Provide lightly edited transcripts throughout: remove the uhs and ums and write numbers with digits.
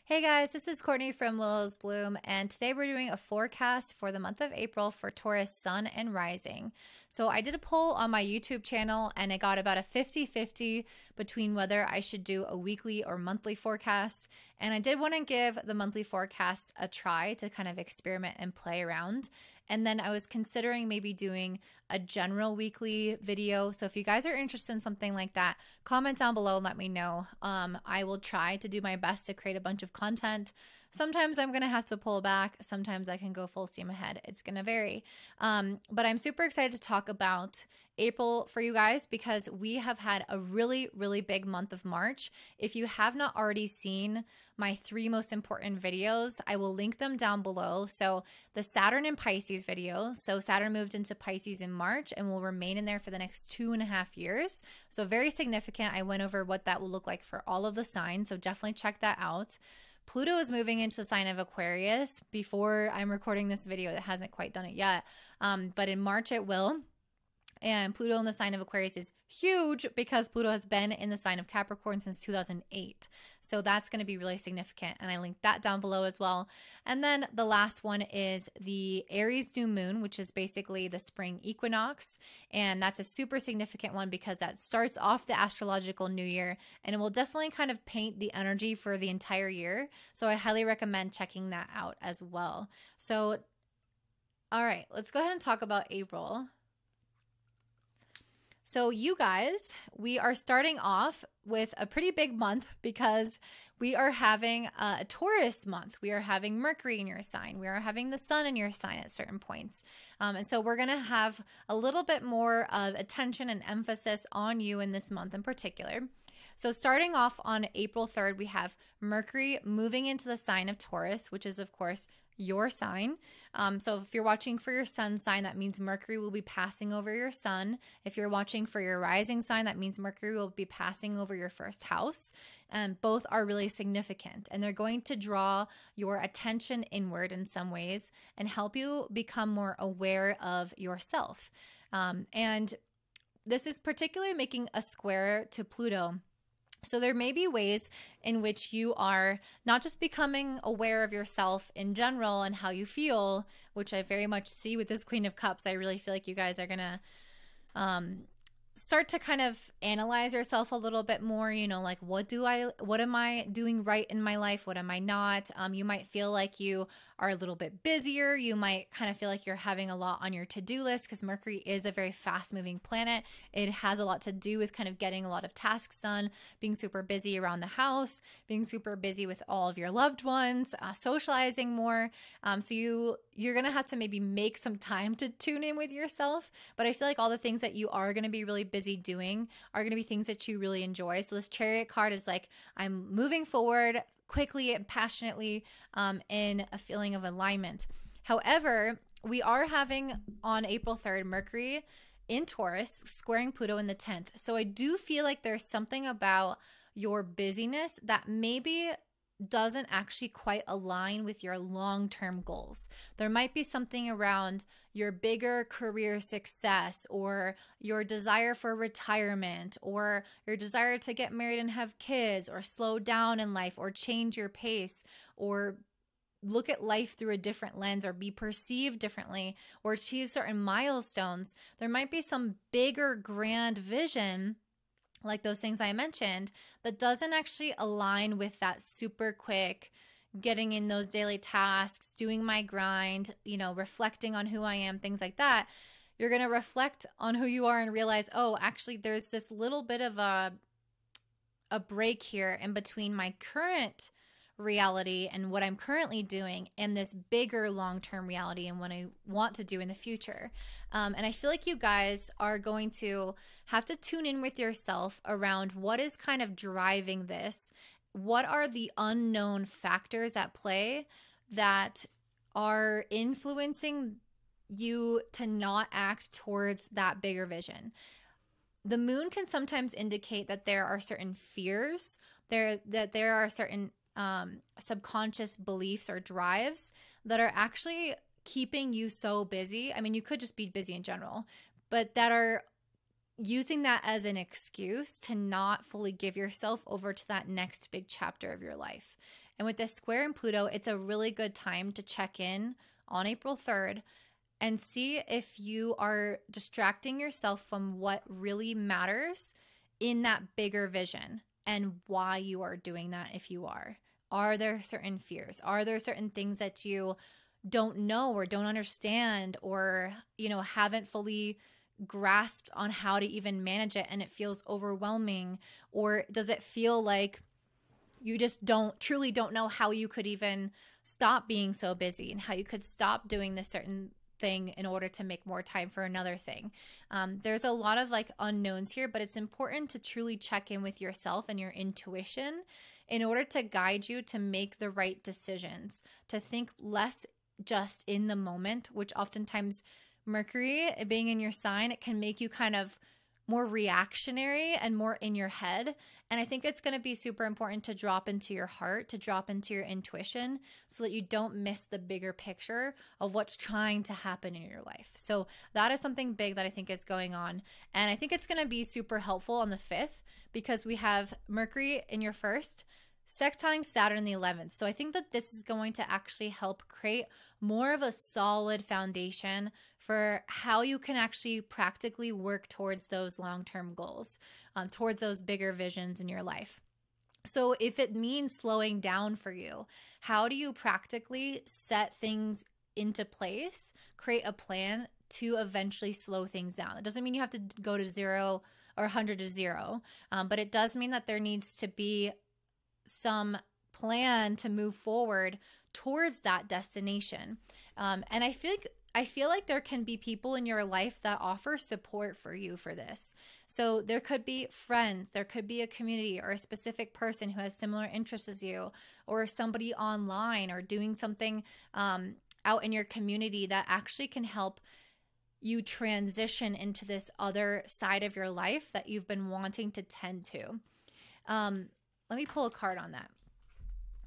Hey guys, this is Courtney from Willow's Bloom, and today we're doing a forecast for the month of April for Taurus Sun and Rising. So I did a poll on my YouTube channel and it got about a 50-50 between whether I should do a weekly or monthly forecast. And I did want to give the monthly forecast a try to kind of experiment and play around. And then I was considering maybe doing a general weekly video. So if you guys are interested in something like that, comment down below and let me know. I will try to do my best to create a bunch of content. Sometimes I'm going to have to pull back. Sometimes I can go full steam ahead. It's going to vary. But I'm super excited to talk about April for you guys because we have had a really, really big month of March. If you have not already seen my 3 most important videos, I will link them down below. So the Saturn and Pisces video. So Saturn moved into Pisces in March and will remain in there for the next 2.5 years. So very significant. I went over what that will look like for all of the signs. So definitely check that out. Pluto is moving into the sign of Aquarius. Before I'm recording this video, it hasn't quite done it yet. But in March it will. And Pluto in the sign of Aquarius is huge because Pluto has been in the sign of Capricorn since 2008. So that's going to be really significant. And I linked that down below as well. And then the last one is the Aries new moon, which is basically the spring equinox. And that's a super significant one because that starts off the astrological new year and it will definitely kind of paint the energy for the entire year. So I highly recommend checking that out as well. So, all right, let's go ahead and talk about April. So you guys, we are starting off with a pretty big month because we are having a Taurus month. We are having Mercury in your sign. We are having the sun in your sign at certain points. And so we're going to have a little bit more of attention and emphasis on you in this month in particular. So starting off on April 3rd, we have Mercury moving into the sign of Taurus, which is, of course, your sign. So if you're watching for your sun sign, that means Mercury will be passing over your sun. If you're watching for your rising sign, that means Mercury will be passing over your first house. And both are really significant. And they're going to draw your attention inward in some ways and help you become more aware of yourself. And this is particularly making a square to Pluto. So there may be ways in which you are not just becoming aware of yourself in general and how you feel, which I very much see with this Queen of Cups. I really feel like you guys are going to start to kind of analyze yourself a little bit more, you know, like what am I doing right in my life? What am I not? You might feel like you are a little bit busier. You might kind of feel like you're having a lot on your to-do list because Mercury is a very fast-moving planet. It has a lot to do with kind of getting a lot of tasks done, being super busy around the house, being super busy with all of your loved ones, socializing more. So you're going to have to maybe make some time to tune in with yourself. But I feel like all the things that you are going to be really busy doing are going to be things that you really enjoy. So this Chariot card is like, I'm moving forward quickly and passionately in a feeling of alignment. However, we are having on April 3rd, Mercury in Taurus squaring Pluto in the 10th. So I do feel like there's something about your busyness that maybe doesn't actually quite align with your long-term goals. There might be something around your bigger career success or your desire for retirement or your desire to get married and have kids or slow down in life or change your pace or look at life through a different lens or be perceived differently or achieve certain milestones. There might be some bigger grand vision like those things I mentioned, that doesn't actually align with that super quick getting in those daily tasks, doing my grind, you know, reflecting on who I am, things like that. You're going to reflect on who you are and realize, oh, actually there's this little bit of a break here in between my current reality and what I'm currently doing and this bigger long-term reality and what I want to do in the future. And I feel like you guys are going to have to tune in with yourself around what is kind of driving this. What are the unknown factors at play that are influencing you to not act towards that bigger vision? The moon can sometimes indicate that there are certain fears, that there are certain subconscious beliefs or drives that are actually keeping you so busy. I mean, you could just be busy in general, but that are using that as an excuse to not fully give yourself over to that next big chapter of your life. And with this square in Pluto, it's a really good time to check in on April 3rd and see if you are distracting yourself from what really matters in that bigger vision and why you are doing that if you are. Are there certain fears? Are there certain things that you don't know or don't understand or, haven't fully grasped on how to even manage it and it feels overwhelming? Or does it feel like you just truly don't know how you could even stop being so busy and how you could stop doing this certain thing in order to make more time for another thing? There's a lot of unknowns here, but it's important to truly check in with yourself and your intuition in order to guide you to make the right decisions, to think less just in the moment, which oftentimes Mercury being in your sign, it can make you kind of more reactionary and more in your head. And I think it's going to be super important to drop into your heart, to drop into your intuition so that you don't miss the bigger picture of what's trying to happen in your life. So that is something big that I think is going on. And I think it's going to be super helpful on the 5th because we have Mercury in your first, sextiling Saturn in the 11th. So I think that this is going to actually help create more of a solid foundation for how you can actually practically work towards those long-term goals, towards those bigger visions in your life. So if it means slowing down for you, how do you practically set things into place, create a plan to eventually slow things down? It doesn't mean you have to go to 0 or 100 to 0, but it does mean that there needs to be some plan to move forward towards that destination. And I feel like there can be people in your life that offer support for you for this. So there could be friends, there could be a community or a specific person who has similar interests as you, or somebody online or doing something out in your community that actually can help you transition into this other side of your life that you've been wanting to tend to. Let me pull a card on that.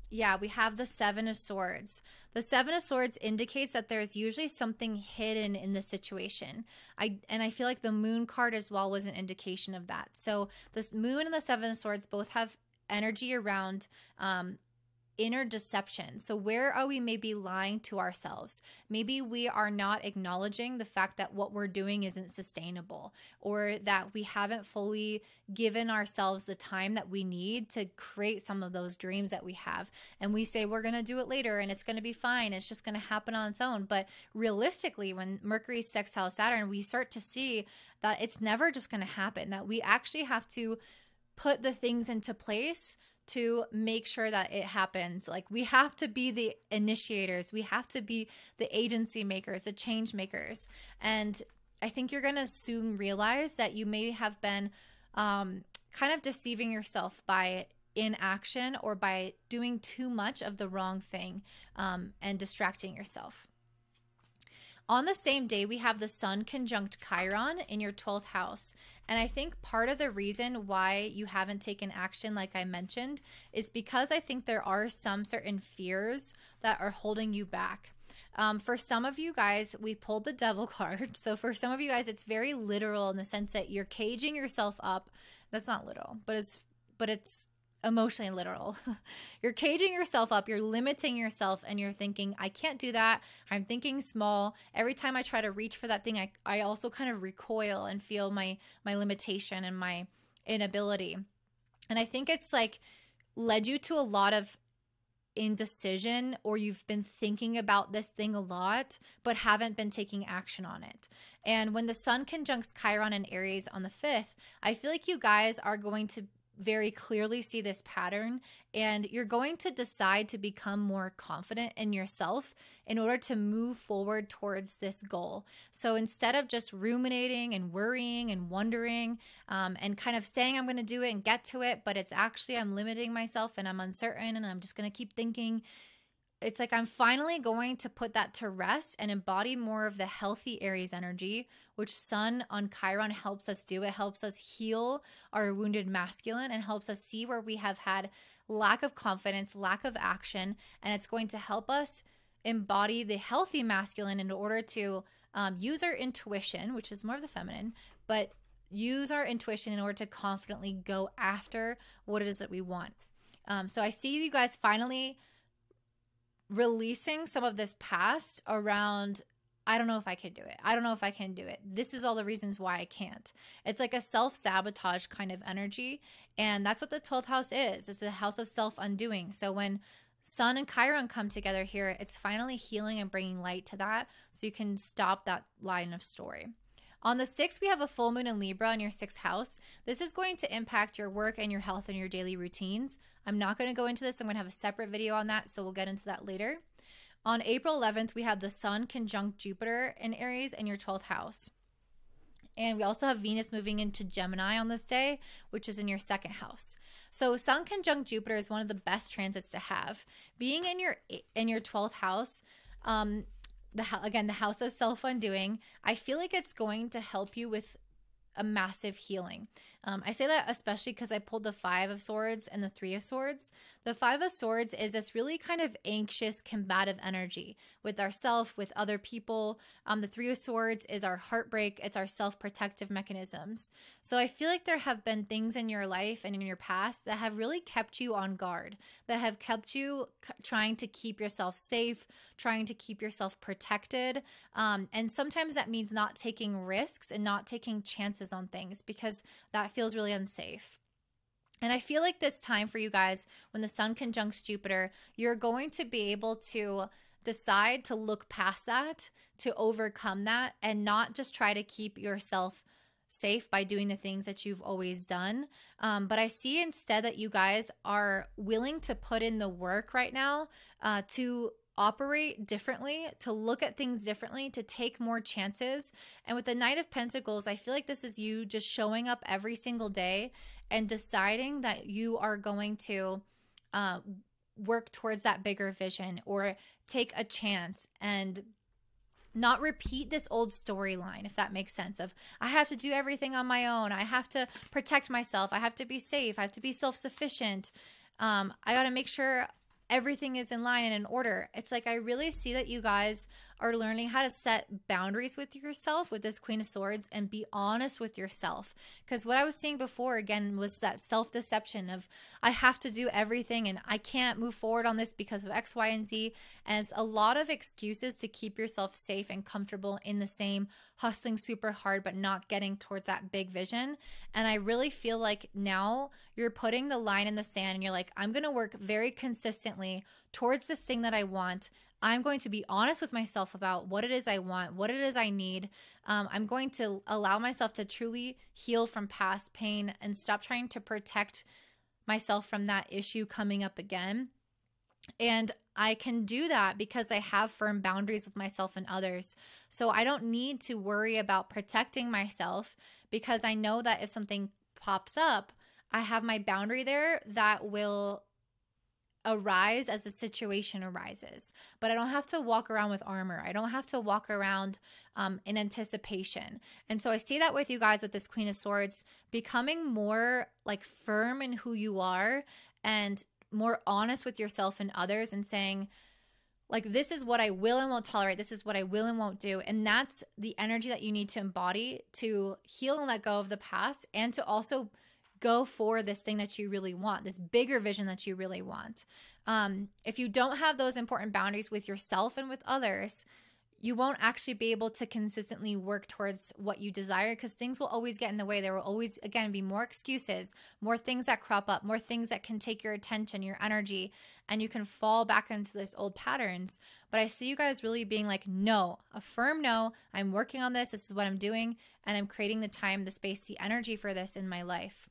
Yeah, we have the 7 of Swords. The 7 of Swords indicates that there's usually something hidden in the situation. I feel like the Moon card as well was an indication of that. So this Moon and the 7 of Swords both have energy around inner deception. So where are we maybe lying to ourselves? Maybe we are not acknowledging the fact that what we're doing isn't sustainable, or that we haven't fully given ourselves the time that we need to create some of those dreams that we have. And we say we're going to do it later and it's going to be fine. It's just going to happen on its own. But realistically, when Mercury sextile Saturn, we start to see that it's never just going to happen, that we actually have to put the things into place to make sure that it happens. Like, we have to be the initiators. We have to be the agency makers, the change makers. And I think you're going to soon realize that you may have been kind of deceiving yourself by inaction or by doing too much of the wrong thing and distracting yourself. On the same day, we have the Sun conjunct Chiron in your 12th house. And I think part of the reason why you haven't taken action, like I mentioned, is because I think there are some certain fears that are holding you back. For some of you guys, we pulled the Devil card. So for some of you guys, it's very literal in the sense that you're caging yourself up. That's not literal, but it's emotionally literal. You're caging yourself up, you're limiting yourself, and you're thinking, I can't do that. I'm thinking small. Every time I try to reach for that thing, I also kind of recoil and feel my limitation and my inability. And I think it's led you to a lot of indecision, or you've been thinking about this thing a lot, but haven't been taking action on it. And when the Sun conjuncts Chiron in Aries on the 5th, I feel like you guys are going to very clearly see this pattern, and you're going to decide to become more confident in yourself in order to move forward towards this goal. So instead of just ruminating and worrying and wondering and kind of saying I'm going to do it and get to it, but it's actually I'm limiting myself and I'm uncertain and I'm just going to keep thinking, it's like I'm finally going to put that to rest and embody more of the healthy Aries energy, which Sun on Chiron helps us do. It helps us heal our wounded masculine and helps us see where we have had lack of confidence, lack of action, and it's going to help us embody the healthy masculine in order to use our intuition, which is more of the feminine, but use our intuition in order to confidently go after what it is that we want. So I see you guys finally releasing some of this past around, I don't know if I can do it. I don't know if I can do it. This is all the reasons why I can't. It's like a self-sabotage kind of energy. And that's what the 12th house is. It's a house of self-undoing. So when Sun and Chiron come together here, it's finally healing and bringing light to that so you can stop that line of story. On the 6th, we have a full moon in Libra in your 6th house. This is going to impact your work and your health and your daily routines. I'm not going to go into this. I'm going to have a separate video on that, so we'll get into that later. On April 11th, we have the Sun conjunct Jupiter in Aries in your 12th house. And we also have Venus moving into Gemini on this day, which is in your 2nd house. So Sun conjunct Jupiter is one of the best transits to have. Being in your 12th house, again, the house of self-undoing, I feel like it's going to help you with a massive healing. I say that especially because I pulled the 5 of Swords and the 3 of Swords. The 5 of Swords is this really kind of anxious, combative energy with ourself, with other people. The 3 of Swords is our heartbreak. It's our self-protective mechanisms. So I feel like there have been things in your life and in your past that have really kept you on guard, that have kept you trying to keep yourself safe, trying to keep yourself protected. And sometimes that means not taking risks and not taking chances on things because that feels really unsafe. And I feel like this time for you guys, when the Sun conjuncts Jupiter, you're going to be able to decide to look past that, to overcome that, and not just try to keep yourself safe by doing the things that you've always done. But I see instead that you guys are willing to put in the work right now to operate differently, to look at things differently, to take more chances. And with the Knight of Pentacles, I feel like this is you just showing up every single day and deciding that you are going to work towards that bigger vision or take a chance and not repeat this old storyline, if that makes sense, of I have to do everything on my own. I have to protect myself. I have to be safe. I have to be self-sufficient. I got to make sure everything is in line and in order. It's like I really see that you guys are learning how to set boundaries with yourself with this Queen of Swords and be honest with yourself. Because what I was saying before, again, was that self-deception of I have to do everything and I can't move forward on this because of X, Y, and Z. And it's a lot of excuses to keep yourself safe and comfortable in the same hustling super hard but not getting towards that big vision. And I really feel like now you're putting the line in the sand and you're like, I'm going to work very consistently towards this thing that I want. I'm going to be honest with myself about what it is I want, what it is I need. I'm going to allow myself to truly heal from past pain and stop trying to protect myself from that issue coming up again. And I can do that because I have firm boundaries with myself and others. So I don't need to worry about protecting myself because I know that if something pops up, I have my boundary there that will arise as the situation arises. But I don't have to walk around with armor. I don't have to walk around in anticipation. And so I see that with you guys with this Queen of Swords, becoming more like firm in who you are and more honest with yourself and others and saying, like, this is what I will and won't tolerate. This is what I will and won't do. And that's the energy that you need to embody to heal and let go of the past and to also go for this thing that you really want, this bigger vision that you really want. If you don't have those important boundaries with yourself and with others, you won't actually be able to consistently work towards what you desire because things will always get in the way. There will always, again, be more excuses, more things that crop up, more things that can take your attention, your energy, and you can fall back into these old patterns. But I see you guys really being like, no, a firm no, I'm working on this. This is what I'm doing. And I'm creating the time, the space, the energy for this in my life.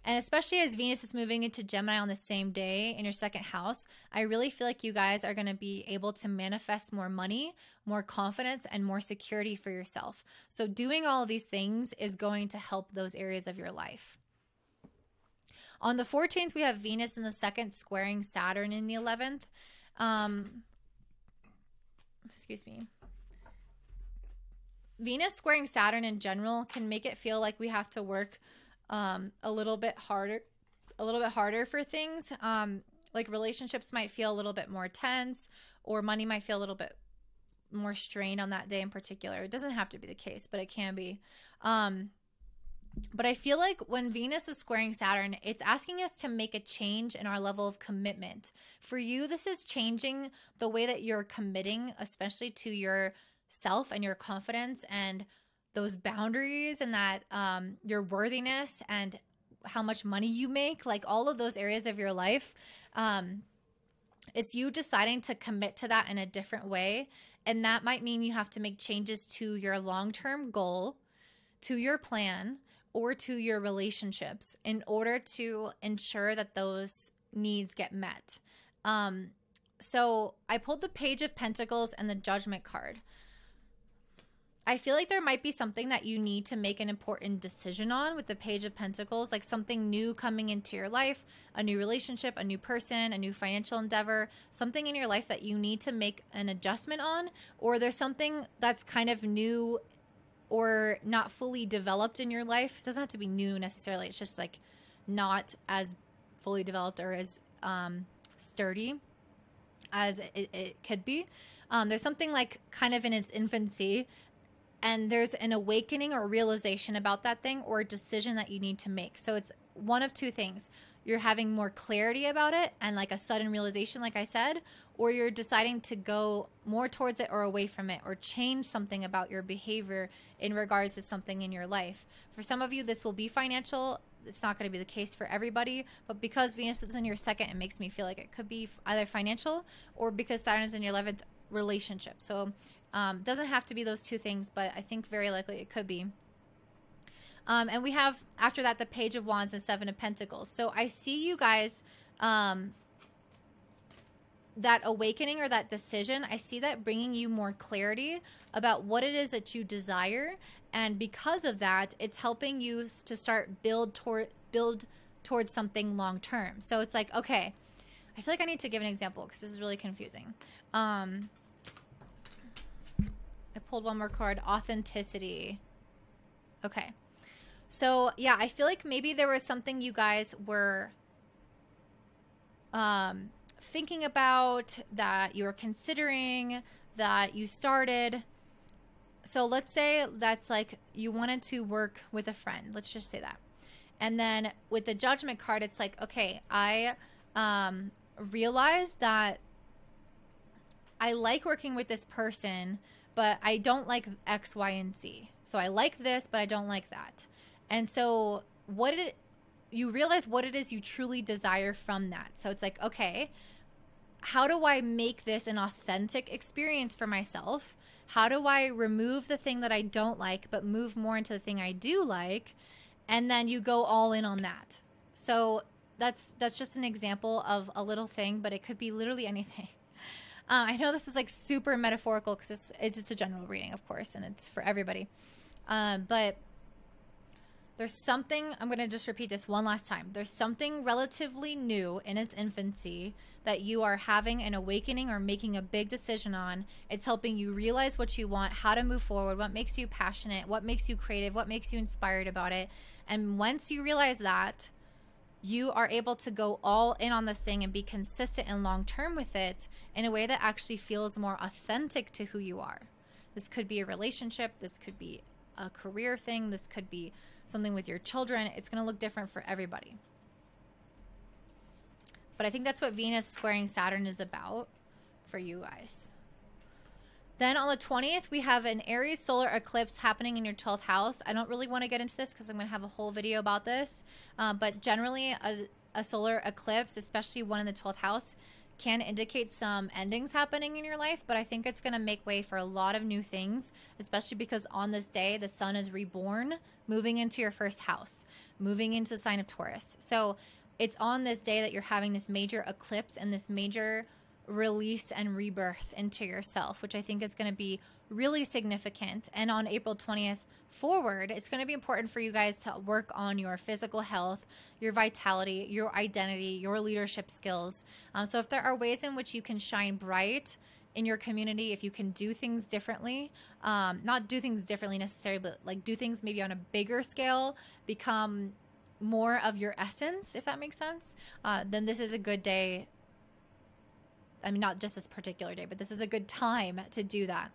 And especially as Venus is moving into Gemini on the same day in your 2nd house, I really feel like you guys are going to be able to manifest more money, more confidence, and more security for yourself. So doing all of these things is going to help those areas of your life. On the 14th, we have Venus in the 2nd squaring Saturn in the 11th. Excuse me. Venus squaring Saturn in general can make it feel like we have to work a little bit harder for things. Like relationships might feel a little bit more tense, or money might feel a little bit more strained on that day in particular. It doesn't have to be the case, but it can be. But I feel like when Venus is squaring Saturn, it's asking us to make a change in our level of commitment. For you, this is changing the way that you're committing, especially to yourself and your confidence and those boundaries, and that your worthiness and how much money you make, like all of those areas of your life. It's you deciding to commit to that in a different way. And that might mean you have to make changes to your long-term goal, to your plan, or to your relationships in order to ensure that those needs get met. So I pulled the Page of Pentacles and the Judgment card. I feel like there might be something that you need to make an important decision on with the Page of Pentacles, like something new coming into your life, a new relationship, a new person, a new financial endeavor, something in your life that you need to make an adjustment on, or there's something that's kind of new or not fully developed in your life. It doesn't have to be new necessarily. It's just like not as fully developed or as sturdy as it could be. There's something like kind of in its infancy, and there's an awakening or realization about that thing or a decision that you need to make. So it's one of two things. You're having more clarity about it and like a sudden realization, like I said, or you're deciding to go more towards it or away from it, or change something about your behavior in regards to something in your life. For some of you, this will be financial. It's not going to be the case for everybody, but because Venus is in your second, it makes me feel like it could be either financial, or because Saturn is in your 11th, relationship. So doesn't have to be those two things, but I think very likely it could be. And we have, after that, the Page of Wands and Seven of Pentacles. So I see you guys, that awakening or that decision, I see that bringing you more clarity about what it is that you desire. And because of that, it's helping you to start build towards something long term. So it's like, okay, I feel like I need to give an example because this is really confusing. I pulled one more card, authenticity. Okay. So yeah, I feel like maybe there was something you guys were thinking about, that you were considering, that you started. So let's say that's like you wanted to work with a friend. Let's just say that. And then with the Judgment card, it's like, okay, I realized that I like working with this person, but I don't like X, Y, and Z. So I like this, but I don't like that. And so you realize what it is you truly desire from that. So it's like, okay, how do I make this an authentic experience for myself? How do I remove the thing that I don't like, but move more into the thing I do like? And then you go all in on that. So that's just an example of a little thing, but it could be literally anything. I know this is like super metaphorical because it's just a general reading, of course, and it's for everybody. But there's something, I'm going to just repeat this one last time. There's something relatively new in its infancy that you are having an awakening or making a big decision on. It's helping you realize what you want, how to move forward, what makes you passionate, what makes you creative, what makes you inspired about it. And once you realize that, you are able to go all in on this thing and be consistent and long-term with it in a way that actually feels more authentic to who you are. This could be a relationship. This could be a career thing. This could be something with your children. It's going to look different for everybody. But I think that's what Venus squaring Saturn is about for you guys. Then on the 20th, we have an Aries solar eclipse happening in your 12th house. I don't really want to get into this because I'm going to have a whole video about this. But generally, a solar eclipse, especially one in the 12th house, can indicate some endings happening in your life. But I think it's going to make way for a lot of new things, especially because on this day, the sun is reborn, moving into your first house, moving into the sign of Taurus. So it's on this day that you're having this major eclipse and this major release and rebirth into yourself, which I think is going to be really significant. And on April 20th forward, it's going to be important for you guys to work on your physical health, your vitality, your identity, your leadership skills. So if there are ways in which you can shine bright in your community, if you can do things differently, not do things differently necessarily, but like do things maybe on a bigger scale, become more of your essence, if that makes sense, then this is a good day. I mean, not just this particular day, but this is a good time to do that.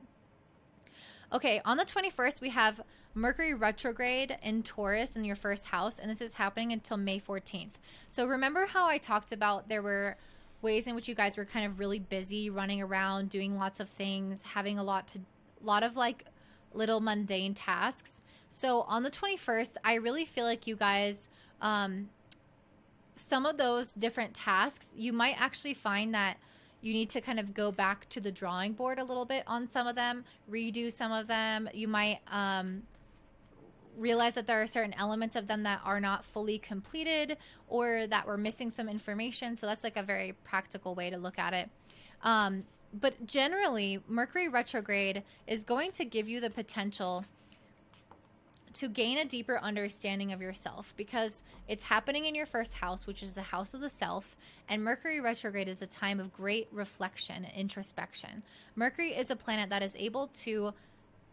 Okay, on the 21st, we have Mercury retrograde in Taurus in your first house, and this is happening until May 14th. So remember how I talked about there were ways in which you guys were kind of really busy running around, doing lots of things, having a lot of like little mundane tasks. So on the 21st, I really feel like you guys, some of those different tasks, you might actually find that you need to kind of go back to the drawing board a little bit on some of them, redo some of them. You might realize that there are certain elements of them that are not fully completed or that we're missing some information. So that's like a very practical way to look at it. But generally, Mercury retrograde is going to give you the potential to gain a deeper understanding of yourself, because it's happening in your first house, which is the house of the self, and Mercury retrograde is a time of great reflection and introspection. Mercury is a planet that is able to,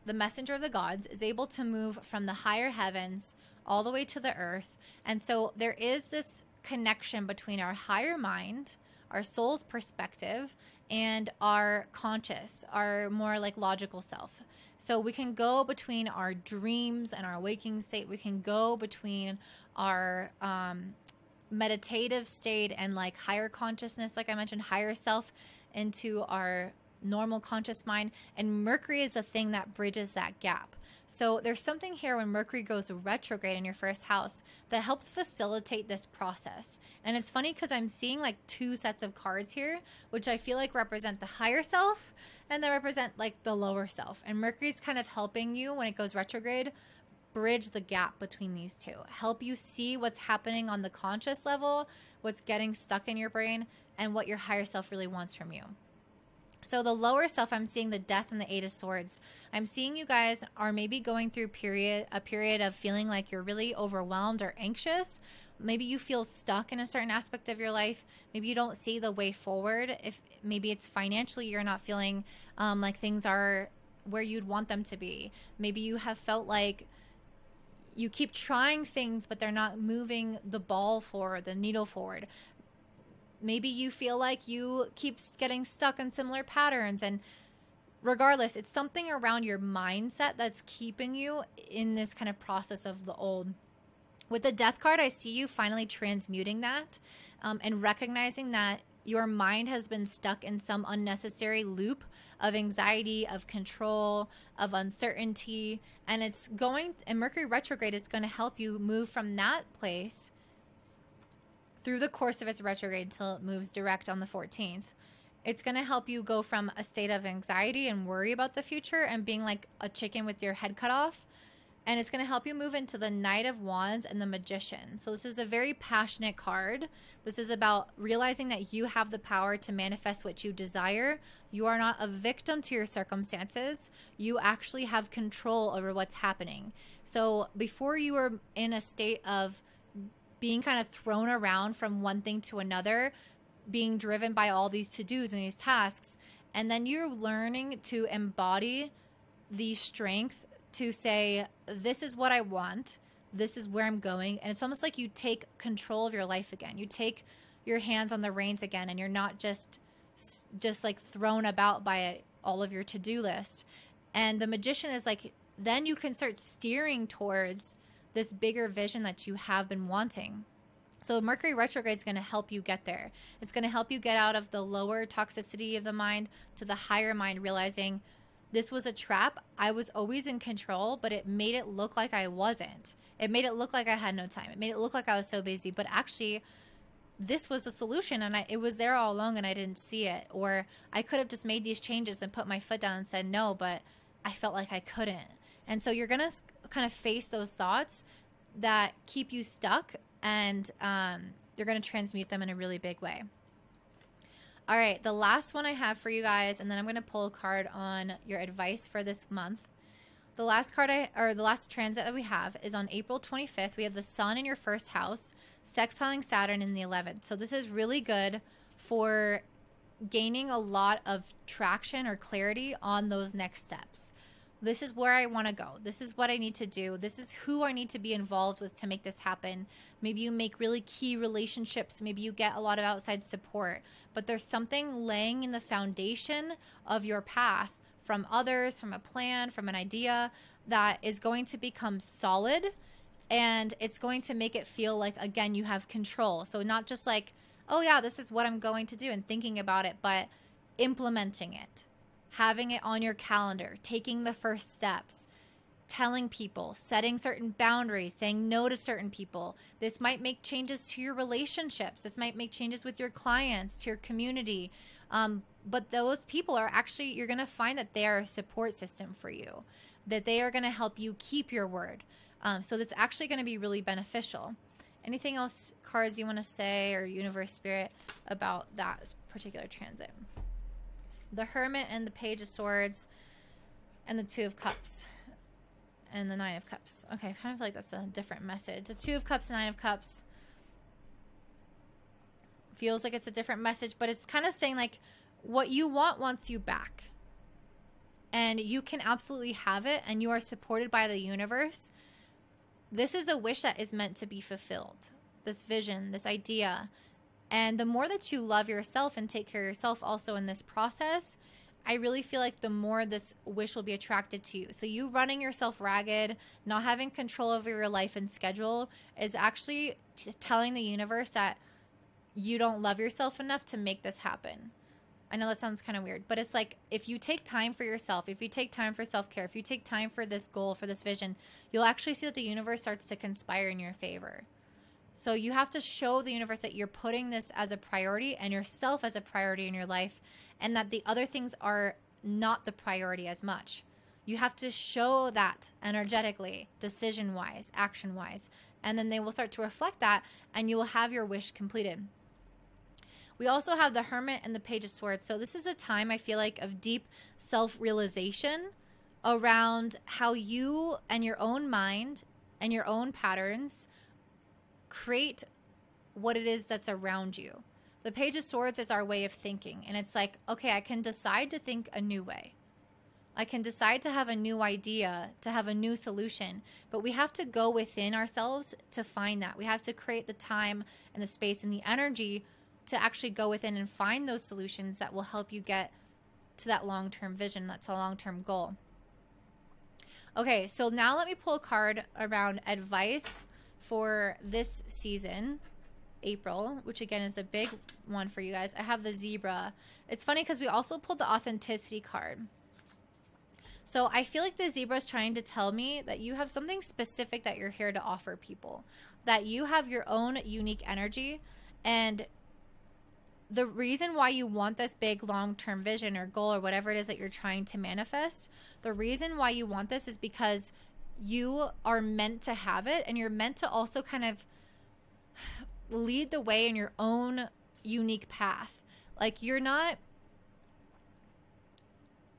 the messenger of the gods, is able to move from the higher heavens all the way to the earth. And so there is this connection between our higher mind, our soul's perspective, and our conscious, our more like logical self. So we can go between our dreams and our waking state. We can go between our meditative state and like higher consciousness, like I mentioned, higher self, into our normal conscious mind. And Mercury is the thing that bridges that gap. So there's something here when Mercury goes retrograde in your first house that helps facilitate this process. And it's funny because I'm seeing like two sets of cards here, which I feel like represent the higher self and they represent like the lower self. And Mercury's kind of helping you when it goes retrograde bridge the gap between these two, help you see what's happening on the conscious level, what's getting stuck in your brain, and what your higher self really wants from you. So the lower self, I'm seeing the Death and the Eight of Swords. I'm seeing you guys are maybe going through a period of feeling like you're really overwhelmed or anxious. Maybe you feel stuck in a certain aspect of your life. Maybe you don't see the way forward. If maybe it's financially, you're not feeling like things are where you'd want them to be. Maybe you have felt like you keep trying things, but they're not moving the ball forward, the needle forward. Maybe you feel like you keep getting stuck in similar patterns, and regardless, it's something around your mindset that's keeping you in this kind of process of the old. With the Death card, I see you finally transmuting that and recognizing that your mind has been stuck in some unnecessary loop of anxiety, of control, of uncertainty, and Mercury retrograde is going to help you move from that place through the course of its retrograde until it moves direct on the 14th. It's going to help you go from a state of anxiety and worry about the future and being like a chicken with your head cut off. And it's going to help you move into the Knight of Wands and the Magician. So this is a very passionate card. This is about realizing that you have the power to manifest what you desire. You are not a victim to your circumstances. You actually have control over what's happening. So before you were in a state of being kind of thrown around from one thing to another, being driven by all these to-dos and these tasks, and then you're learning to embody the strength to say, this is what I want, this is where I'm going. And it's almost like you take control of your life again. You take your hands on the reins again, and you're not just like thrown about by all of your to-do list. And the Magician is like, then you can start steering towards this bigger vision that you have been wanting. So Mercury retrograde is going to help you get there. It's going to help you get out of the lower toxicity of the mind to the higher mind, realizing this was a trap. I was always in control, but it made it look like I wasn't. It made it look like I had no time. It made it look like I was so busy, but actually this was the solution, and it was there all along and I didn't see it. Or I could have just made these changes and put my foot down and said no, but I felt like I couldn't. And so you're going to kind of face those thoughts that keep you stuck, and you're going to transmute them in a really big way. All right, the last one I have for you guys, and then I'm going to pull a card on your advice for this month. The last card the last transit that we have is on April 25th. We have the Sun in your first house, sextiling Saturn in the 11th. So this is really good for gaining a lot of traction or clarity on those next steps. This is where I want to go. This is what I need to do. This is who I need to be involved with to make this happen. Maybe you make really key relationships. Maybe you get a lot of outside support. But there's something laying in the foundation of your path from others, from a plan, from an idea that is going to become solid, and it's going to make it feel like, again, you have control. So not just like, oh yeah, this is what I'm going to do and thinking about it, but implementing it, having it on your calendar, taking the first steps, telling people, setting certain boundaries, saying no to certain people. This might make changes to your relationships. This might make changes with your clients, to your community. But those people are actually, you're going to find that they are a support system for you, that they are going to help you keep your word. So that's actually going to be really beneficial. Anything else, cards, you want to say, or universe, spirit, about that particular transit? The Hermit and the Page of Swords and the Two of Cups and the Nine of Cups. Okay, I kind of feel like that's a different message. The Two of Cups, Nine of Cups feels like it's a different message, but it's kind of saying like what you want wants you back. And you can absolutely have it, and you are supported by the universe. This is a wish that is meant to be fulfilled. This vision, this idea. And the more that you love yourself and take care of yourself also in this process, I really feel like the more this wish will be attracted to you. So you running yourself ragged, not having control over your life and schedule is actually telling the universe that you don't love yourself enough to make this happen. I know that sounds kind of weird, but it's like if you take time for yourself, if you take time for self-care, if you take time for this goal, for this vision, you'll actually see that the universe starts to conspire in your favor. So you have to show the universe that you're putting this as a priority and yourself as a priority in your life, and that the other things are not the priority as much. You have to show that energetically, decision-wise, action-wise, and then they will start to reflect that, and you will have your wish completed. We also have the Hermit and the Page of Swords. So this is a time, I feel like, of deep self-realization around how you and your own mind and your own patterns create what it is that's around you. The Page of Swords is our way of thinking. And it's like, okay, I can decide to think a new way. I can decide to have a new idea, to have a new solution. But we have to go within ourselves to find that. We have to create the time and the space and the energy to actually go within and find those solutions that will help you get to that long-term vision, that's a long-term goal. Okay, so now let me pull a card around advice for this season, April, which again is a big one for you guys. I have the Zebra. It's funny because we also pulled the Authenticity card. So I feel like the Zebra is trying to tell me that you have something specific that you're here to offer people, that you have your own unique energy, and the reason why you want this big long-term vision or goal or whatever it is that you're trying to manifest, the reason why you want this is because you are meant to have it, and you're meant to also kind of lead the way in your own unique path. Like you're not,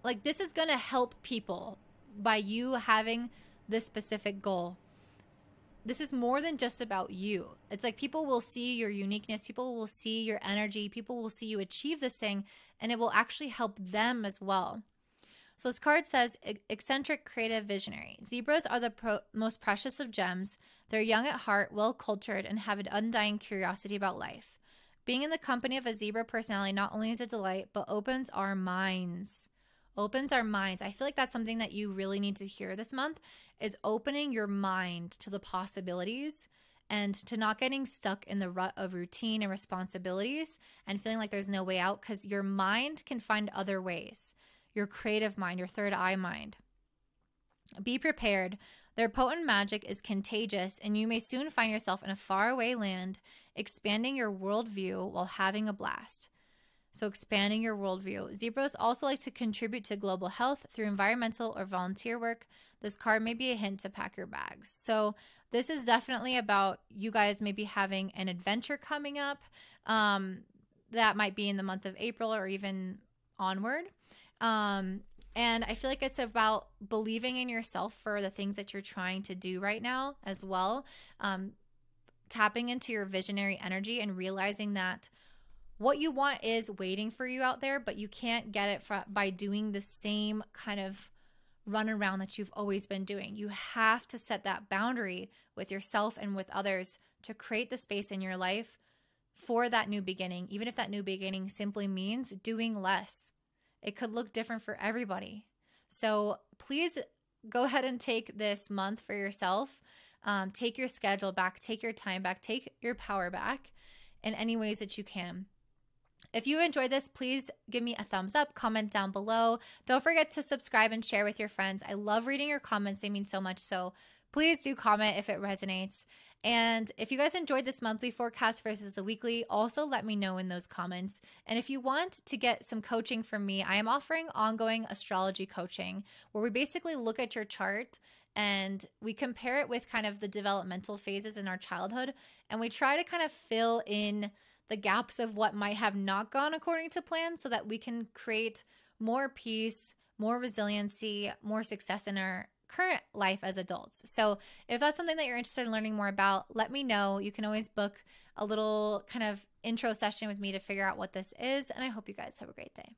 like this is going to help people by you having this specific goal. This is more than just about you. It's like people will see your uniqueness. People will see your energy. People will see you achieve this thing, and it will actually help them as well. So this card says, eccentric, creative, visionary. Zebras are the most precious of gems. They're young at heart, well-cultured, and have an undying curiosity about life. Being in the company of a zebra personality not only is a delight, but opens our minds. Opens our minds. I feel like that's something that you really need to hear this month, is opening your mind to the possibilities and to not getting stuck in the rut of routine and responsibilities and feeling like there's no way out, because your mind can find other ways. Your creative mind, your third eye mind. Be prepared. Their potent magic is contagious, and you may soon find yourself in a faraway land, expanding your worldview while having a blast. So expanding your worldview. Zebras also like to contribute to global health through environmental or volunteer work. This card may be a hint to pack your bags. So this is definitely about you guys maybe having an adventure coming up that might be in the month of April or even onward. And I feel like it's about believing in yourself for the things that you're trying to do right now as well. Tapping into your visionary energy and realizing that what you want is waiting for you out there, but you can't get it by doing the same kind of run around that you've always been doing. You have to set that boundary with yourself and with others to create the space in your life for that new beginning, even if that new beginning simply means doing less. It could look different for everybody. So please go ahead and take this month for yourself. Take your schedule back, take your time back, take your power back in any ways that you can. If you enjoyed this, please give me a thumbs up, comment down below. Don't forget to subscribe and share with your friends. I love reading your comments. They mean so much. So please do comment if it resonates. And if you guys enjoyed this monthly forecast versus the weekly, also let me know in those comments. And if you want to get some coaching from me, I am offering ongoing astrology coaching where we basically look at your chart and we compare it with kind of the developmental phases in our childhood. And we try to kind of fill in the gaps of what might have not gone according to plan so that we can create more peace, more resiliency, more success in our current life as adults. So if that's something that you're interested in learning more about, let me know. You can always book a little kind of intro session with me to figure out what this is. And I hope you guys have a great day.